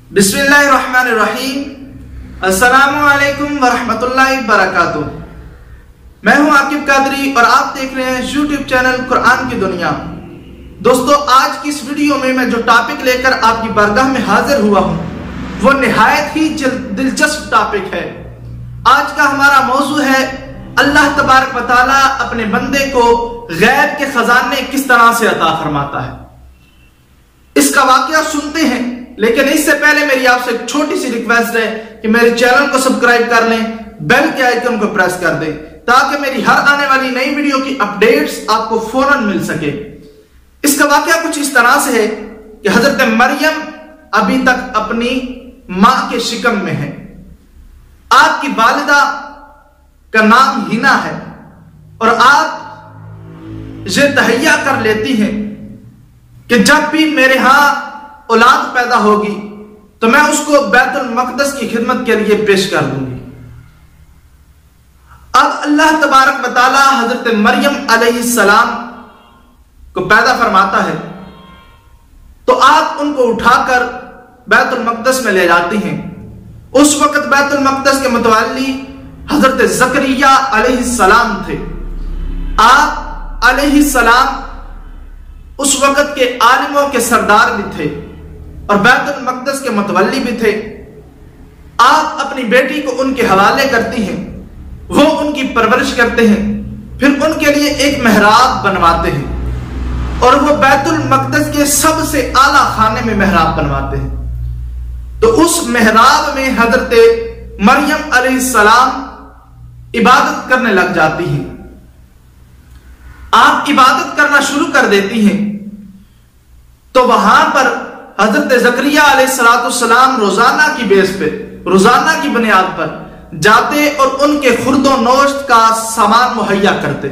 बिस्मिल्लाहिर्रहमानिर्रहीम। अस्सलामुअलैकुम वरहमतुल्लाहि वबरकातुह। मैं हूं आकिब कादरी और आप देख रहे हैं यूट्यूब चैनल कुरान की दुनिया। दोस्तों, आज की इस वीडियो में मैं जो टॉपिक लेकर आपकी बारगाह में हाजिर हुआ हूं वो निहायत ही दिलचस्प टॉपिक है। आज का हमारा मौजू है अल्लाह तबारक व तआला अपने बंदे को गैब के खजाने किस तरह से अता फरमाता है। इसका वाकया सुनते हैं, लेकिन इससे पहले मेरी आपसे एक छोटी सी रिक्वेस्ट है कि मेरे चैनल को सब्सक्राइब कर लें, बेल के आइकन को प्रेस कर दें ताकि मेरी हर आने वाली नई वीडियो की अपडेट्स आपको फौरन मिल सके। इसका वाकया कुछ इस तरह से है कि हजरत मरियम अभी तक अपनी मां के शिकम में है। आपकी वालिदा का नाम हिना है और आप ये तहैया कर लेती हैं कि जब भी मेरे यहां औलाद पैदा होगी तो मैं उसको बैतुल मक़दस की खिदमत के लिए पेश कर दूंगी। अब अल्लाह तबारक व तआला हजरत मरियम अलैहिस्सलाम को पैदा फरमाता है तो आप उनको उठाकर बैतुल मक़दस में ले जाती हैं। उस वक्त बैतुल मक़दस के मुतवल्ली हजरत ज़करिया अलैहिस्सलाम थे। आप अलैहिस्सलाम उस वक्त के आलिमों के सरदार भी थे और बैतुल मक़दस के मुतवल्ली भी थे। आप अपनी बेटी को उनके हवाले करती हैं, वो उनकी परवरिश करते हैं, फिर उनके लिए एक मेहराब बनवाते हैं और वो बैतुल मक़दस के सबसे आला खाने में मेहराब बनवाते हैं। तो उस मेहराब में हजरत मरियम अलैहिस्सलाम इबादत करने लग जाती हैं। आप इबादत करना शुरू कर देती हैं तो वहां पर हजरत ज़करिया अलैहिस्सलाम रोजाना की बेस पे, रोजाना की बुनियाद पर जाते और उनके खुर्दो नोश्त का सामान मुहैया करते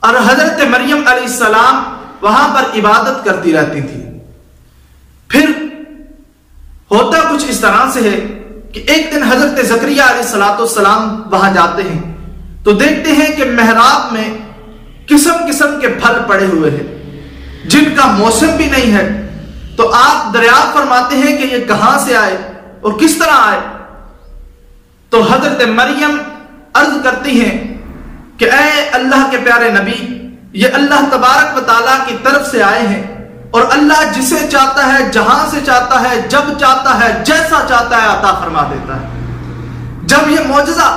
और हजरत मरियम अलैहिस्सलाम वहां पर इबादत करती रहती थी। फिर होता कुछ इस तरह से है कि एक दिन हजरत ज़करिया अलैहिस्सलाम वहां जाते हैं तो देखते हैं कि मेहराब में किस्म किस्म के फल पड़े हुए हैं जिनका मौसम भी नहीं है। तो आप दरियाफ्त फरमाते हैं कि ये कहां से आए और किस तरह आए। तो हजरत मरियम अर्ज करती हैं कि ऐ अल्लाह के प्यारे नबी, ये अल्लाह तबारक व तआला की तरफ से आए हैं और अल्लाह जिसे चाहता है, जहां से चाहता है, जब चाहता है, जैसा चाहता है अता फरमा देता है। जब ये मौजज़ा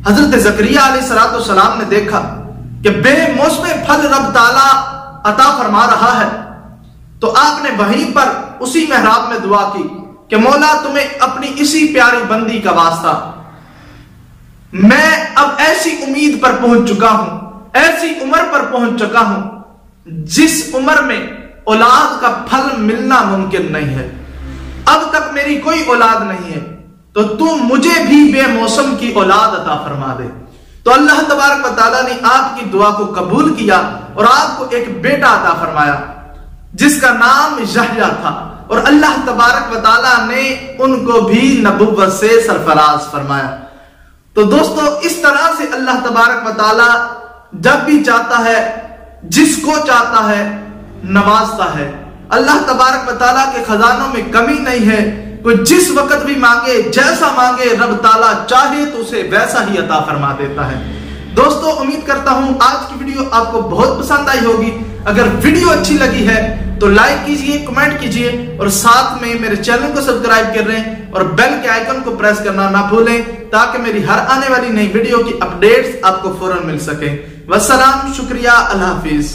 हजरत ज़करिया अलैहिस्सलाम ने देखा कि बेमौसम फल रब ताला अता फरमा रहा है तो आपने वहीं पर उसी मेहराब में दुआ की कि मौला तुम्हें अपनी इसी प्यारी बंदी का वास्ता, मैं अब ऐसी उम्मीद पर पहुंच चुका हूं, ऐसी उम्र पर पहुंच चुका हूं जिस उम्र में औलाद का फल मिलना मुमकिन नहीं है। अब तक मेरी कोई औलाद नहीं है तो तू मुझे भी बेमौसम की औलाद अता फरमा दे। तो अल्लाह तबारक व तआला ने आपकी दुआ को कबूल किया और आपको एक बेटा अता फरमाया जिसका नाम यहया था और अल्लाह तबारक व तआला ने उनको भी नबुव्वत से सरफराज फरमाया। तो दोस्तों, इस तरह से अल्लाह तबारक व तआला जब भी चाहता है, जिसको चाहता है नवाजता है। अल्लाह तबारक व तआला के खजानों में कमी नहीं है। कोई जिस वक्त भी मांगे, जैसा मांगे, रब ताला चाहे तो उसे वैसा ही अता फरमा देता है। दोस्तों, उम्मीद करता हूं आज की वीडियो आपको बहुत पसंद आई होगी। अगर वीडियो अच्छी लगी है तो लाइक कीजिए, कमेंट कीजिए और साथ में मेरे चैनल को सब्सक्राइब कर लें और बेल के आइकन को प्रेस करना ना भूलें ताकि मेरी हर आने वाली नई वीडियो की अपडेट्स आपको फौरन मिल सके। वस्सलाम, शुक्रिया, अल्लाह हाफिज।